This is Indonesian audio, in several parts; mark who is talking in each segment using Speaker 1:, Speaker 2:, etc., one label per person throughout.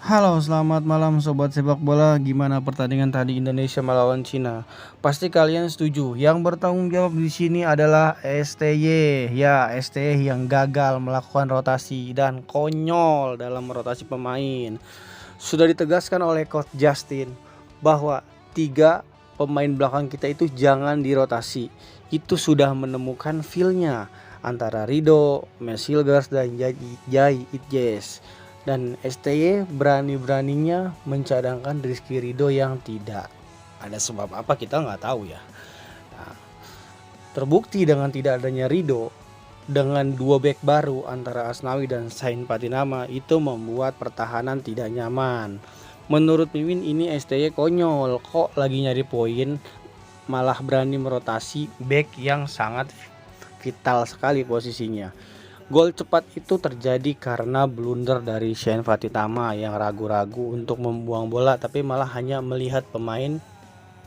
Speaker 1: Halo, selamat malam sobat sepak bola. Gimana pertandingan tadi Indonesia melawan Cina? Pasti kalian setuju. Yang bertanggung jawab di sini adalah STY. Ya, STY yang gagal melakukan rotasi dan konyol dalam rotasi pemain. Sudah ditegaskan oleh coach Justin bahwa 3 pemain belakang kita itu jangan dirotasi. Itu sudah menemukan feel-nya antara Rido, Mesilgers dan Jai Itjes. Dan STY berani-beraninya mencadangkan Rizky Ridho yang tidak. Ada sebab apa kita nggak tahu ya. Nah, terbukti dengan tidak adanya Ridho, dengan 2 back baru antara Asnawi dan Sain Patinama itu membuat pertahanan tidak nyaman. Menurut Mimin ini STY konyol, kok lagi nyari poin malah berani merotasi back yang sangat vital sekali posisinya. Gol cepat itu terjadi karena blunder dari Sain Patinama yang ragu-ragu untuk membuang bola tapi malah hanya melihat pemain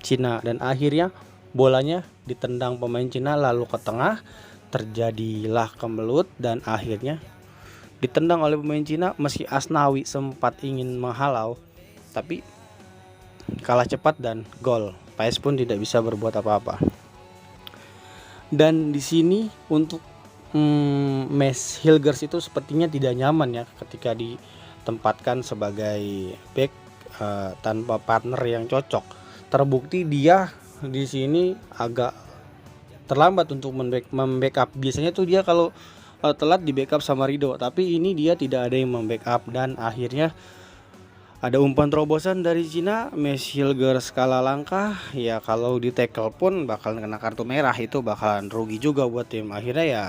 Speaker 1: Cina dan akhirnya bolanya ditendang pemain Cina lalu ke tengah, terjadilah kemelut dan akhirnya ditendang oleh pemain Cina. Meski Asnawi sempat ingin menghalau tapi kalah cepat dan gol. PS pun tidak bisa berbuat apa-apa. Dan di sini untuk Mesilgers itu sepertinya tidak nyaman ya ketika ditempatkan sebagai back tanpa partner yang cocok. Terbukti dia di sini agak terlambat untuk membackup. Biasanya tuh dia kalau telat di backup sama Rido, tapi ini dia tidak ada yang membackup dan akhirnya ada umpan terobosan dari Cina. Mesilgers kalah langkah. Ya kalau di tackle pun bakal kena kartu merah, itu bakalan rugi juga buat tim. Akhirnya ya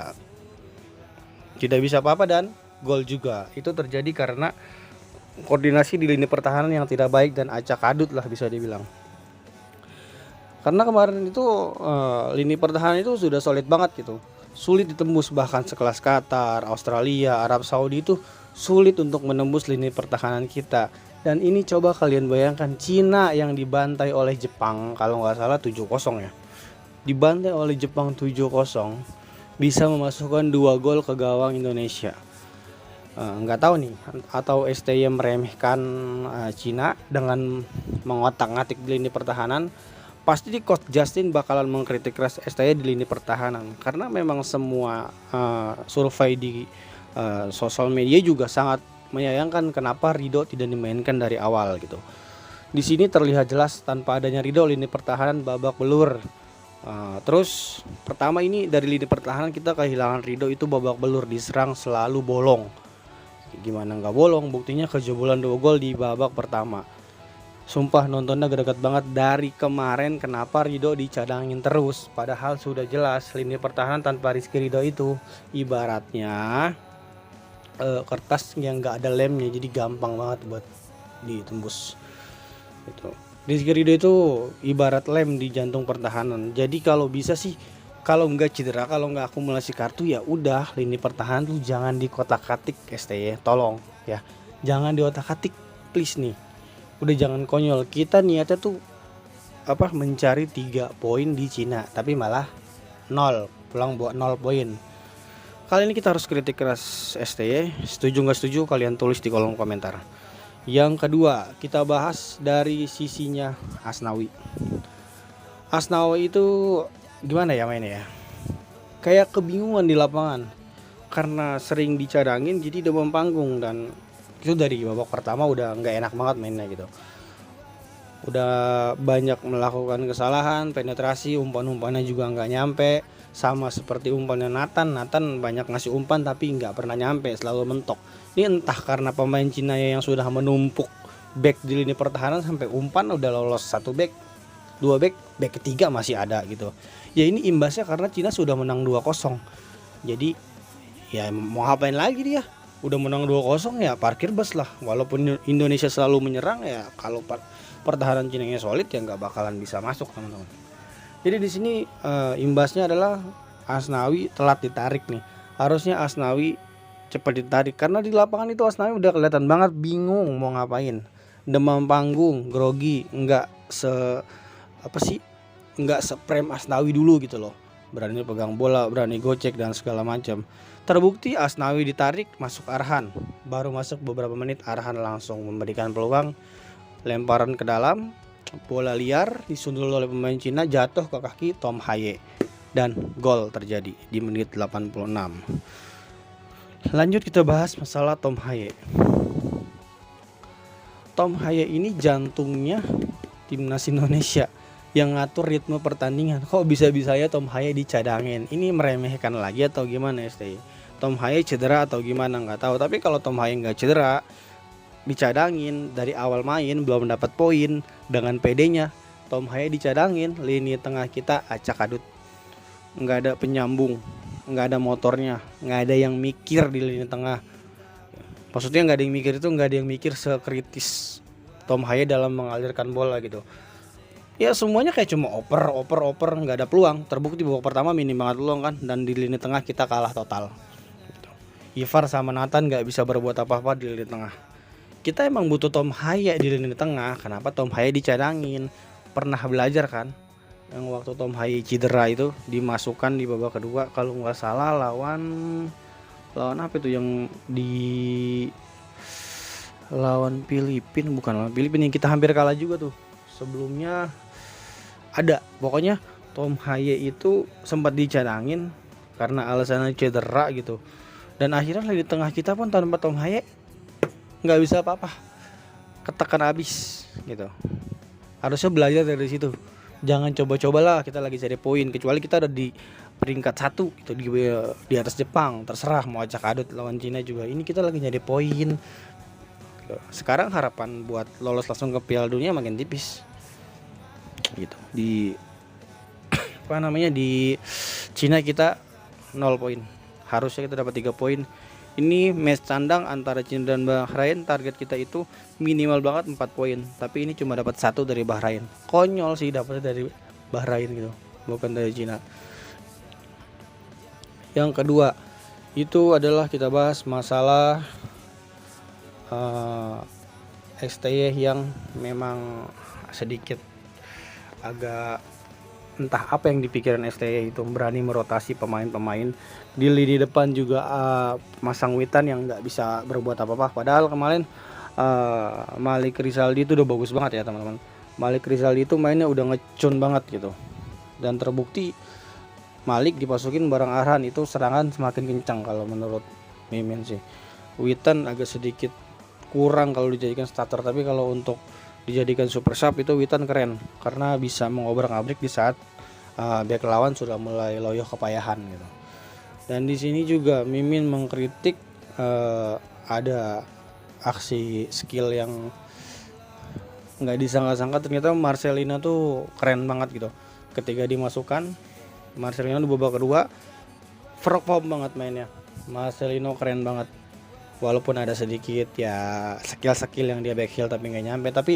Speaker 1: tidak bisa apa-apa dan gol juga. Itu terjadi karena koordinasi di lini pertahanan yang tidak baik dan acak adut lah bisa dibilang. Karena kemarin itu lini pertahanan itu sudah solid banget gitu. Sulit ditembus, bahkan sekelas Qatar, Australia, Arab Saudi itu sulit untuk menembus lini pertahanan kita. Dan ini coba kalian bayangkan, Cina yang dibantai oleh Jepang kalau nggak salah 7-0 ya. Dibantai oleh Jepang 7-0, bisa memasukkan 2 gol ke gawang Indonesia. Nggak tahu nih, atau STY meremehkan Cina dengan mengotak-ngatik di lini pertahanan. Pasti di coach Justin bakalan mengkritik keras STY di lini pertahanan karena memang semua survei di sosial media juga sangat menyayangkan kenapa Rido tidak dimainkan dari awal gitu. Di sini terlihat jelas tanpa adanya Rido lini pertahanan babak belur. Terus pertama ini dari lini pertahanan kita kehilangan Rido itu babak belur, diserang selalu bolong. Gimana nggak bolong? Buktinya kejebolan 2 gol di babak pertama. Sumpah nontonnya greget banget dari kemarin kenapa Rido dicadangin terus. Padahal sudah jelas lini pertahanan tanpa Rizky Rido itu ibaratnya kertas yang nggak ada lemnya, jadi gampang banget buat ditembus. Itu. Rizky Ridho itu ibarat lem di jantung pertahanan. Jadi kalau bisa sih, kalau nggak cedera, kalau nggak akumulasi kartu ya udah lini pertahanan tuh jangan dikotak-katik STY, tolong ya. Jangan diotak-atik please nih. Udah jangan konyol. Kita niatnya tuh mencari 3 poin di Cina, tapi malah 0, pulang buat 0 poin. Kali ini kita harus kritik keras STY. Setuju nggak setuju kalian tulis di kolom komentar. Yang kedua, kita bahas dari sisinya Asnawi. Asnawi itu gimana ya mainnya ya? Kayak kebingungan di lapangan. Karena sering dicadangin jadi demam panggung, dan itu dari babak pertama udah nggak enak banget mainnya gitu. Udah banyak melakukan kesalahan, penetrasi, umpan-umpannya juga nggak nyampe. Sama seperti umpannya Nathan banyak ngasih umpan tapi nggak pernah nyampe, selalu mentok. Ini entah karena pemain Cina yang sudah menumpuk back di lini pertahanan sampai umpan udah lolos 1 back, 2 back, back ketiga masih ada gitu. Ya ini imbasnya karena Cina sudah menang 2-0. Jadi ya mau ngapain lagi dia? Udah menang 2-0 ya parkir bus lah. Walaupun Indonesia selalu menyerang ya, kalau pertahanan Cina nya solid ya nggak bakalan bisa masuk teman-teman. Jadi di sini imbasnya adalah Asnawi telat ditarik nih. Harusnya Asnawi cepat ditarik karena di lapangan itu Asnawi udah kelihatan banget bingung mau ngapain. Demam panggung, grogi, nggak seprem Asnawi dulu gitu loh. berani pegang bola, berani gocek dan segala macam. Terbukti Asnawi ditarik masuk Arhan, baru masuk beberapa menit Arhan langsung memberikan peluang, lemparan ke dalam, bola liar disundul oleh pemain Cina, jatuh ke kaki Tom Haye dan gol terjadi di menit 86. Lanjut kita bahas masalah Tom Haye. Tom Haye ini jantungnya timnas Indonesia yang ngatur ritme pertandingan. Kok bisa-bisanya Tom Haye dicadangin? Ini meremehkan lagi atau gimana STY? Tom Haye cedera atau gimana nggak tahu. Tapi kalau Tom Haye nggak cedera, dicadangin dari awal main belum dapat poin, dengan PD-nya Tom Haye dicadangin, lini tengah kita acak adut, nggak ada penyambung, nggak ada motornya, nggak ada yang mikir di lini tengah. Maksudnya nggak ada yang mikir itu nggak ada yang mikir sekritis Tom Haye dalam mengalirkan bola gitu. Ya semuanya kayak cuma oper, nggak ada peluang. Terbukti babak pertama minim banget peluang kan, dan di lini tengah kita kalah total. Ivar sama Nathan nggak bisa berbuat apa-apa di lini tengah. Kita emang butuh Tom Haye di lini tengah. Kenapa Tom Haye dicadangin? Pernah belajar kan? Yang waktu Tom Haye cedera itu dimasukkan di babak kedua kalau nggak salah lawan apa itu yang di lawan Filipina, bukan lawan Filipina yang kita hampir kalah juga tuh. Sebelumnya ada, pokoknya Tom Haye itu sempat dicadangin karena alasannya cedera gitu. Dan akhirnya di tengah kita pun tanpa Tom Haye nggak bisa apa-apa, ketekan habis gitu. Harusnya belajar dari situ. Jangan coba-cobalah kita lagi cari poin, kecuali kita ada di peringkat 1 gitu, di atas Jepang, terserah mau acak adut lawan Cina juga. Ini kita lagi nyari poin. Sekarang harapan buat lolos langsung ke Piala Dunia makin tipis. Gitu. Di di Cina kita 0 poin. Harusnya kita dapat 3 poin. Ini match tandang antara Cina dan Bahrain, target kita itu minimal banget 4 poin. Tapi ini cuma dapat 1 dari Bahrain. Konyol sih dapatnya dari Bahrain gitu, bukan dari Cina. Yang kedua itu adalah kita bahas masalah STY yang memang sedikit agak entah apa yang dipikiran STY itu, berani merotasi pemain-pemain di lini depan juga, masang Witan yang nggak bisa berbuat apa-apa. Padahal kemarin Malik Rizaldi itu udah bagus banget ya teman-teman. Malik Rizaldi itu mainnya udah ngecun banget gitu, dan terbukti Malik dipasukin bareng Arhan itu serangan semakin kencang kalau menurut Mimin sih. Witan agak sedikit kurang kalau dijadikan starter, tapi kalau untuk dijadikan super sub itu Witan keren karena bisa mengobrak-abrik di saat back lawan sudah mulai loyo kepayahan gitu. Dan di sini juga Mimin mengkritik ada aksi skill yang nggak disangka-sangka, ternyata Marcelino tuh keren banget gitu. Ketika dimasukkan Marcelino di babak kedua perform banget mainnya. Marcelino keren banget. Walaupun ada sedikit ya skill yang dia back heel tapi nggak nyampe, tapi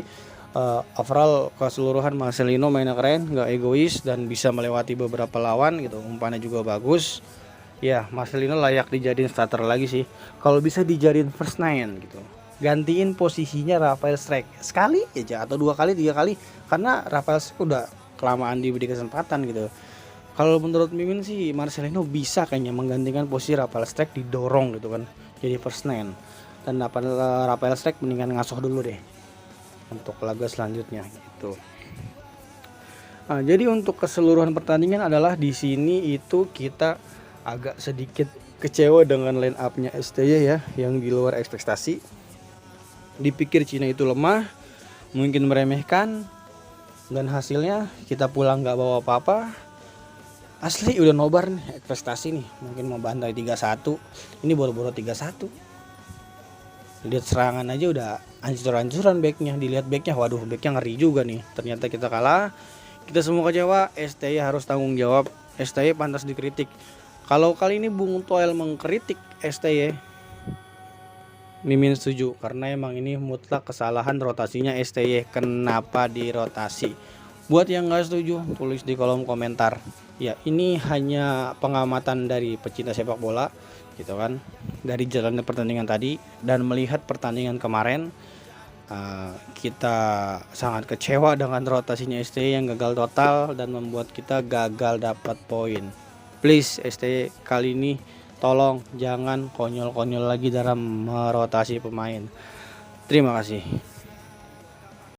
Speaker 1: overall keseluruhan Marcelino mainnya keren, nggak egois dan bisa melewati beberapa lawan gitu. Umpannya juga bagus. Ya Marcelino layak dijadiin starter lagi sih. Kalau bisa dijadiin first nine gitu. Gantiin posisinya Rafael Strijk sekali aja atau 2 kali 3 kali, karena Rafael Strijk udah kelamaan diberi kesempatan gitu. Kalau menurut Mimin sih Marcelino bisa kayaknya menggantikan posisi Rafael Strijk, didorong gitu kan jadi first nine. Dan Rafael Strijk mendingan ngasuh dulu deh untuk laga selanjutnya gitu. Nah, jadi untuk keseluruhan pertandingan adalah di sini itu kita agak sedikit kecewa dengan line up-nya STY ya, yang di luar ekspektasi. Dipikir Cina itu lemah, mungkin meremehkan, dan hasilnya kita pulang nggak bawa apa-apa. Asli udah nobar nih ekspektasi nih, mungkin mau bantai 3-1. Ini boro-boro 3-1. Lihat serangan aja udah hancur-hancuran backnya. Dilihat backnya, waduh backnya ngeri juga nih. Ternyata kita kalah. Kita semua kecewa. STY harus tanggung jawab. STY pantas dikritik. Kalau kali ini Bung Toel mengkritik STY, Mimin setuju, karena emang ini mutlak kesalahan rotasinya STY. Kenapa dirotasi? Buat yang gak setuju tulis di kolom komentar. Ya ini hanya pengamatan dari pecinta sepak bola gitu kan, dari jalannya pertandingan tadi dan melihat pertandingan kemarin. Kita sangat kecewa dengan rotasinya STY yang gagal total dan membuat kita gagal dapat poin. Please STY kali ini tolong jangan konyol-konyol lagi dalam merotasi pemain. Terima kasih.